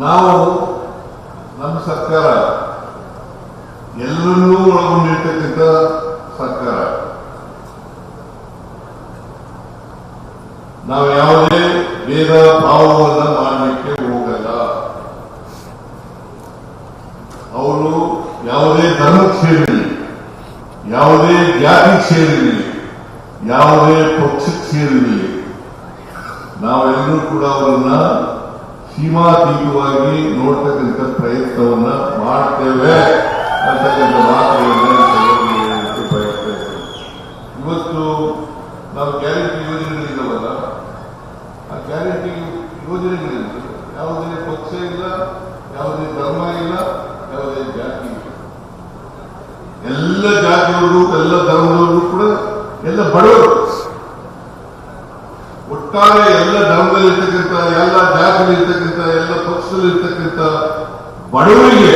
ನಾವು ನಮ್ಮ ಸರ್ಕಾರ ಎಲ್ಲರನ್ನೂ ಒಳಗೊಂಡಿರ್ತಕ್ಕಂಥ ಸರ್ಕಾರ. ನಾವು ಯಾವುದೇ ಭೇದ ಭಾವವನ್ನ ಮಾಡಲಿಕ್ಕೆ ಹೋಗಲ್ಲ. ಅವರು ಯಾವುದೇ ಧರ್ಮಕ್ಕೆ ಸೇರಿರಲಿ, ಯಾವುದೇ ಜಾತಿಗೆ ಸೇರಿರಲಿ, ಯಾವುದೇ ಪಕ್ಷಕ್ಕೆ ಸೇರಿರಲಿ, ನಾವೆಲ್ಲರೂ ಕೂಡ ಅವರನ್ನ ಸೀಮಾತೀತವಾಗಿ ನೋಡ್ತಕ್ಕಂಥ ಪ್ರಯತ್ನವನ್ನ ಮಾಡ್ತೇವೆ ಅಂತಕ್ಕಂಥ ಮಾತುಗಳನ್ನ ಬಯಸ್ತೇವೆ. ಇವತ್ತು ನಾವು ಗ್ಯಾರಂಟಿ ಯೋಜನೆಗಳಿದ್ದಾವಲ್ಲ, ಆ ಗ್ಯಾರಂಟಿ ಯೋಜನೆಗಳಲ್ಲಿ ಯಾವುದೇ ಪಕ್ಷ ಇಲ್ಲ, ಯಾವುದೇ ಧರ್ಮ ಇಲ್ಲ, ಯಾವುದೇ ಜಾತಿ ಇಲ್ಲ. ಎಲ್ಲ ಜಾತಿಯವರು, ಎಲ್ಲ ಧರ್ಮದವರು ಕೂಡ ಎಲ್ಲ ಬಡವರು. ಒಟ್ಟಾರೆ ಎಲ್ಲ ಧರ್ಮದಲ್ಲಿರ್ತಕ್ಕಂಥ, ಎಲ್ಲ ಜಾತಿಯಲ್ಲಿರ್ತಕ್ಕಂಥ, ಎಲ್ಲ ಪಕ್ಷದಲ್ಲಿರ್ತಕ್ಕಂಥ ಬಡವರಿಗೆ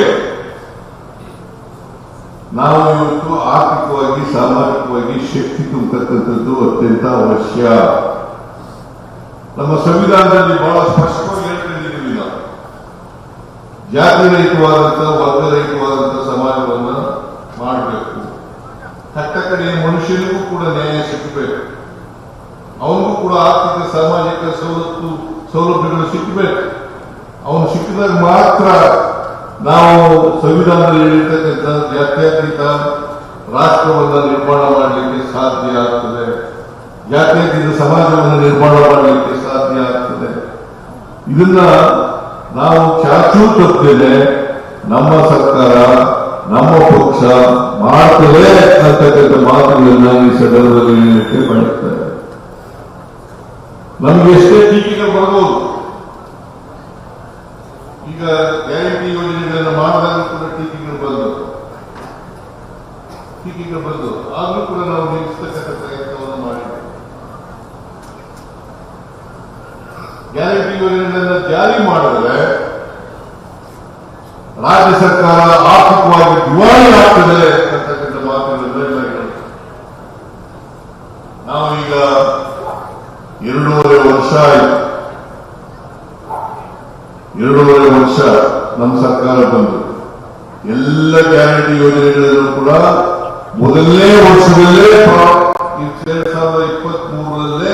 ನಾವು ಇವತ್ತು ಆರ್ಥಿಕವಾಗಿ, ಸಾಮಾಜಿಕವಾಗಿ ಶಕ್ತಿ ತುಂಬತಕ್ಕಂಥದ್ದು ಅತ್ಯಂತ ಅವಶ್ಯ. ನಮ್ಮ ಸಂವಿಧಾನದಲ್ಲಿ ಬಹಳ ಸ್ಪಷ್ಟವಾಗಿ ಹೇಳ್ತಿದ್ದೀವಿ, ನಾವು ಜಾತಿ ರಹಿತವಾದಂಥ, ವರ್ಗರಹಿತವಾದಂಥ ಸಮಾಜವನ್ನು ಮಾಡಬೇಕು. ಕಟ್ಟ ಕಡೆಯ ಮನುಷ್ಯನಿಗೂ ಕೂಡ ನ್ಯಾಯ ಸಿಕ್ಕಬೇಕು, ಅವನಿಗೂ ಕೂಡ ಆರ್ಥಿಕ ಸಾಮಾಜಿಕ ಸೌಲಭ್ಯಗಳು ಸಿಕ್ಕಬೇಕು. ಅವನು ಸಿಕ್ಕಿದಾಗ ಮಾತ್ರ ನಾವು ಸಂವಿಧಾನದಲ್ಲಿ ಹೇಳಿರ್ತಕ್ಕಂಥ ಜಾತ್ಯತೀತ ರಾಷ್ಟ್ರವನ್ನು ನಿರ್ಮಾಣ ಮಾಡಲಿಕ್ಕೆ ಸಾಧ್ಯ ಆಗ್ತದೆ, ಜಾತ್ಯತೀತ ಸಮಾಜವನ್ನು ನಿರ್ಮಾಣ ಮಾಡಲಿಕ್ಕೆ ಸಾಧ್ಯ ಆಗ್ತದೆ. ಇದನ್ನ ನಾವು ಚಾಚೂ ತಪ್ಪದೆ ನಮ್ಮ ಸರ್ಕಾರ, ನಮ್ಮ ಪಕ್ಷ ಮಾಡ್ತದೆ ಅಂತಕ್ಕಂಥ ಮಾತುಗಳನ್ನ ಈ ಸಂದರ್ಭದಲ್ಲಿ ಹೇಳಲಿಕ್ಕೆ ಬಯಸ್ತಾರೆ. ನಮ್ಗೆ ಎಷ್ಟೇ ಟೀಕೆಗಳು ಬರ್ಬೋದು. ಈಗ ಗ್ಯಾರಂಟಿ ಯೋಜನೆಗಳನ್ನು ಮಾಡಿದಾಗ ಕೂಡ ಟೀಕೆಗಳು ಬಂದು ಆದ್ರೂ ಕೂಡ ನಾವು ನಿಲ್ಲಿಸತಕ್ಕಂಥ ಪ್ರಯತ್ನವನ್ನು ಮಾಡಿದ್ದೇವೆ. ಗ್ಯಾರಂಟಿ ಯೋಜನೆಗಳನ್ನು ಜಾರಿ ಮಾಡಿದ್ರೆ ರಾಜ್ಯ ಸರ್ಕಾರ ಆರ್ಥಿಕವಾಗಿ ದಿವಾಳಿ ಆಗ್ತದೆ ಅಂತಕ್ಕಂಥ ಮಾತುಗಳನ್ನೆಲ್ಲ ಹೇಳ್ತಾರೆ. ನಾವೀಗ 2.5 ವರ್ಷ ಆಯಿತು. 2.5 ವರ್ಷ ನಮ್ಮ ಸರ್ಕಾರ ಬಂದು ಎಲ್ಲ ಗ್ಯಾರಂಟಿ ಯೋಜನೆಗಳನ್ನು ಕೂಡ ಮೊದಲನೇ ವರ್ಷದಲ್ಲೇ 2023